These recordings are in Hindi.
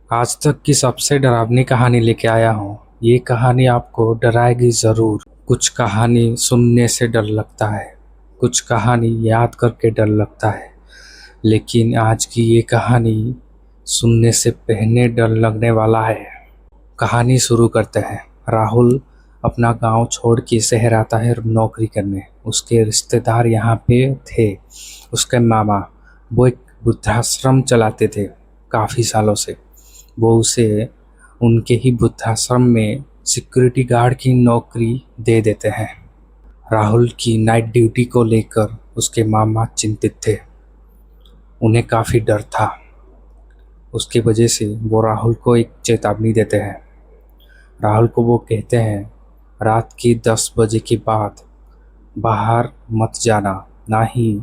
आज तक की सबसे डरावनी कहानी लेके आया हूँ। ये कहानी आपको डराएगी ज़रूर। कुछ कहानी सुनने से डर लगता है, कुछ कहानी याद करके डर लगता है, लेकिन आज की ये कहानी सुनने से पहले डर लगने वाला है। कहानी शुरू करते हैं। राहुल अपना गांव छोड़ के शहर आता है नौकरी करने। उसके रिश्तेदार यहाँ पे थे। उसके मामा वो एक वृद्धाश्रम चलाते थे काफ़ी सालों से। वो उसे उनके ही वृद्धाश्रम में सिक्योरिटी गार्ड की नौकरी दे देते हैं। राहुल की नाइट ड्यूटी को लेकर उसके मामा चिंतित थे। उन्हें काफ़ी डर था। उसकी वजह से वो राहुल को एक चेतावनी देते हैं। राहुल को वो कहते हैं, रात की 10 बजे के बाद बाहर मत जाना, ना ही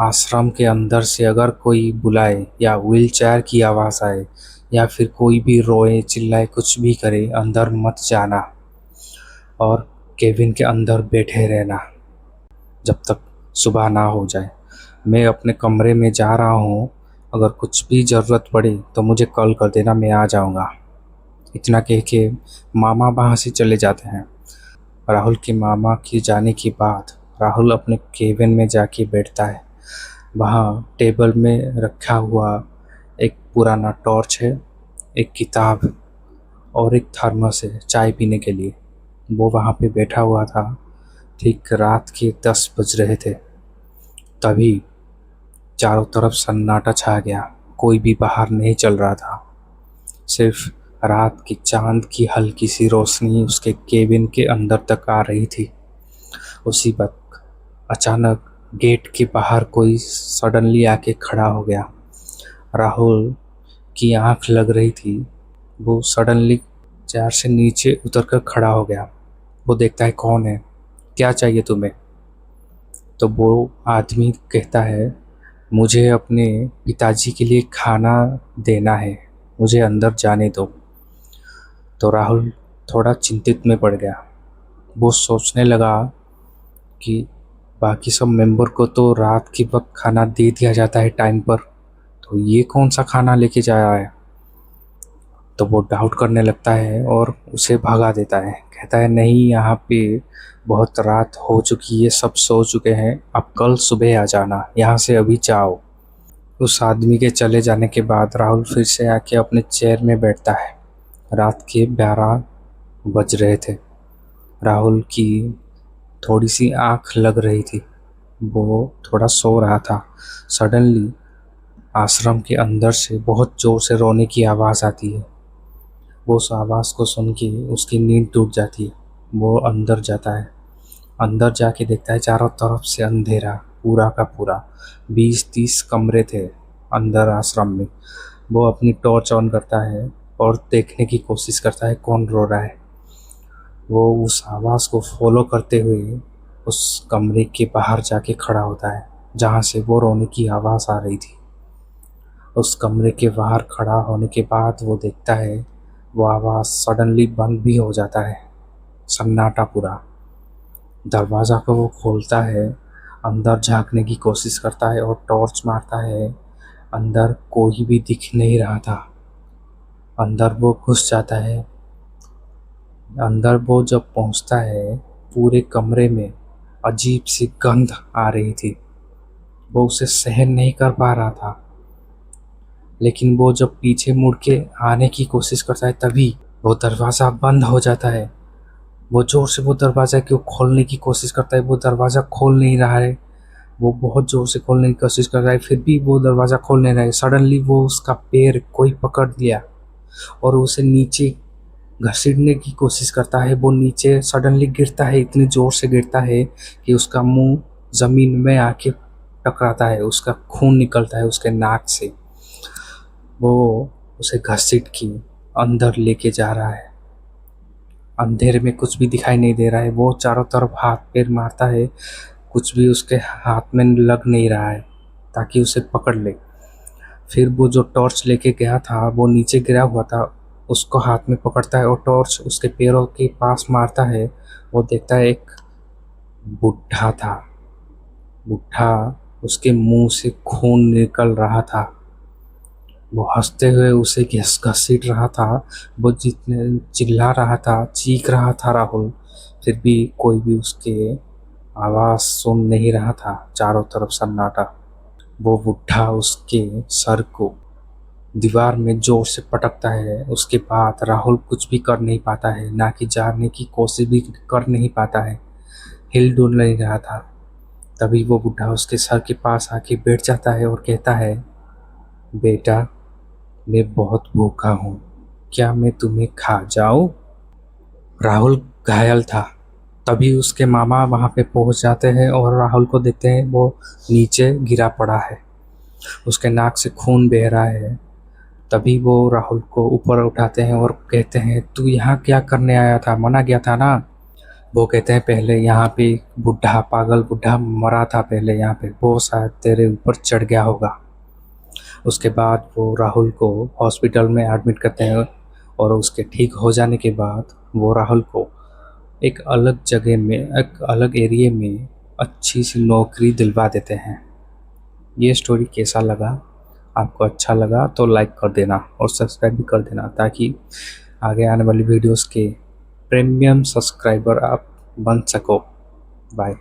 आश्रम के अंदर से अगर कोई बुलाए या व्हीलचेयर की आवाज़ आए या फिर कोई भी रोए चिल्लाए कुछ भी करे, अंदर मत जाना और केबिन के अंदर बैठे रहना जब तक सुबह ना हो जाए। मैं अपने कमरे में जा रहा हूँ, अगर कुछ भी ज़रूरत पड़े तो मुझे कॉल कर देना, मैं आ जाऊँगा। इतना कह के मामा वहाँ से चले जाते हैं। राहुल के मामा के जाने के बाद राहुल अपने केबिन में जाके बैठता है। वहाँ टेबल में रखा हुआ एक पुराना टॉर्च है, एक किताब और एक थर्मस है चाय पीने के लिए। वो वहाँ पे बैठा हुआ था। ठीक रात के 10 बज रहे थे। तभी चारों तरफ सन्नाटा छा गया। कोई भी बाहर नहीं चल रहा था। सिर्फ रात की चांद की हल्की सी रोशनी उसके केबिन के अंदर तक आ रही थी। उसी वक्त अचानक गेट के बाहर कोई सडनली आके खड़ा हो गया। राहुल की आंख लग रही थी। वो सडनली चेयर से नीचे उतरकर खड़ा हो गया। वो देखता है कौन है, क्या चाहिए तुम्हें। तो वो आदमी कहता है, मुझे अपने पिताजी के लिए खाना देना है, मुझे अंदर जाने दो। तो राहुल थोड़ा चिंतित में पड़ गया। वो सोचने लगा कि बाकी सब मेंबर को तो रात के वक्त खाना दे दिया जाता है टाइम पर, तो ये कौन सा खाना लेके जा रहा है। तो वो डाउट करने लगता है और उसे भगा देता है। कहता है, नहीं, यहाँ पे बहुत रात हो चुकी है, सब सो चुके हैं, अब कल सुबह आ जाना, यहाँ से अभी जाओ। उस आदमी के चले जाने के बाद राहुल फिर से आके अपने चेयर में बैठता है। रात के 12 बज रहे थे। राहुल की थोड़ी सी आंख लग रही थी। वो थोड़ा सो रहा था। सडनली आश्रम के अंदर से बहुत ज़ोर से रोने की आवाज़ आती है। वो उस आवाज़ को सुन के उसकी नींद टूट जाती है। वो अंदर जाता है। अंदर जाके देखता है चारों तरफ से अंधेरा पूरा का पूरा। 20-30 कमरे थे अंदर आश्रम में। वो अपनी टॉर्च ऑन करता है और देखने की कोशिश करता है कौन रो रहा है। वो उस आवाज़ को फॉलो करते हुए उस कमरे के बाहर जाके खड़ा होता है जहाँ से वो रोने की आवाज़ आ रही थी। उस कमरे के बाहर खड़ा होने के बाद वो देखता है वो आवाज़ सडनली बंद भी हो जाता है। सन्नाटा पूरा। दरवाज़ा को वो खोलता है, अंदर झांकने की कोशिश करता है और टॉर्च मारता है। अंदर कोई भी दिख नहीं रहा था। अंदर वो घुस जाता है। अंदर वो जब पहुंचता है, पूरे कमरे में अजीब सी गंध आ रही थी। वो उसे सहन नहीं कर पा रहा था। लेकिन वो जब पीछे मुड़ के आने की कोशिश करता है तभी वो दरवाज़ा बंद हो जाता है। वो ज़ोर से वो दरवाज़ा को खोलने की कोशिश करता है। वो दरवाज़ा खोल नहीं रहा है। वो बहुत ज़ोर से खोलने की कोशिश कर रहा है, फिर भी वो दरवाज़ा खोल नहीं रहा है। सडनली वो उसका पैर कोई पकड़ लिया और उसे नीचे घसीटने की कोशिश करता है। वो नीचे सडनली गिरता है, इतनी ज़ोर से गिरता है कि उसका मुंह ज़मीन में आके टकराता है। उसका खून निकलता है उसके नाक से। वो उसे घसीट के अंदर लेके जा रहा है। अंधेरे में कुछ भी दिखाई नहीं दे रहा है। वो चारों तरफ हाथ पैर मारता है, कुछ भी उसके हाथ में लग नहीं रहा है ताकि उसे पकड़ ले। फिर वो जो टॉर्च लेके गया था वो नीचे गिरा हुआ था, उसको हाथ में पकड़ता है और टॉर्च उसके पैरों के पास मारता है। वो देखता है एक बुढ़ा था। बुढ़ा, उसके मुंह से खून निकल रहा था। वो हंसते हुए उसे घसीट रहा था। वो जितने चिल्ला रहा था, चीख रहा था राहुल, फिर भी कोई भी उसके आवाज़ सुन नहीं रहा था। चारों तरफ सन्नाटा। वो बुढ़ा उसके सर को दीवार में जोर से पटकता है। उसके बाद राहुल कुछ भी कर नहीं पाता है, ना कि जाने की कोशिश भी कर नहीं पाता है, हिल डुल नहीं रहा था। तभी वो बुढ़ा उसके सर के पास आके बैठ जाता है और कहता है, बेटा, मैं बहुत भूखा हूँ, क्या मैं तुम्हें खा जाऊँ? राहुल घायल था। तभी उसके मामा वहाँ पे पहुँच जाते हैं और राहुल को देखते हैं वो नीचे गिरा पड़ा है, उसके नाक से खून बह रहा है। तभी वो राहुल को ऊपर उठाते हैं और कहते हैं, तू यहाँ क्या करने आया था, मना गया था ना? वो कहते हैं, पहले यहाँ पे बुढ़ा, पागल बुढ़ा मरा था पहले यहाँ पे, वो शायद तेरे ऊपर चढ़ गया होगा। उसके बाद वो राहुल को हॉस्पिटल में एडमिट करते हैं और उसके ठीक हो जाने के बाद वो राहुल को एक अलग जगह में, एक अलग एरिया में अच्छी सी नौकरी दिलवा देते हैं। ये स्टोरी कैसा लगा? आपको अच्छा लगा तो लाइक कर देना और सब्सक्राइब भी कर देना, ताकि आगे आने वाली वीडियोस के प्रीमियम सब्सक्राइबर आप बन सको। बाय।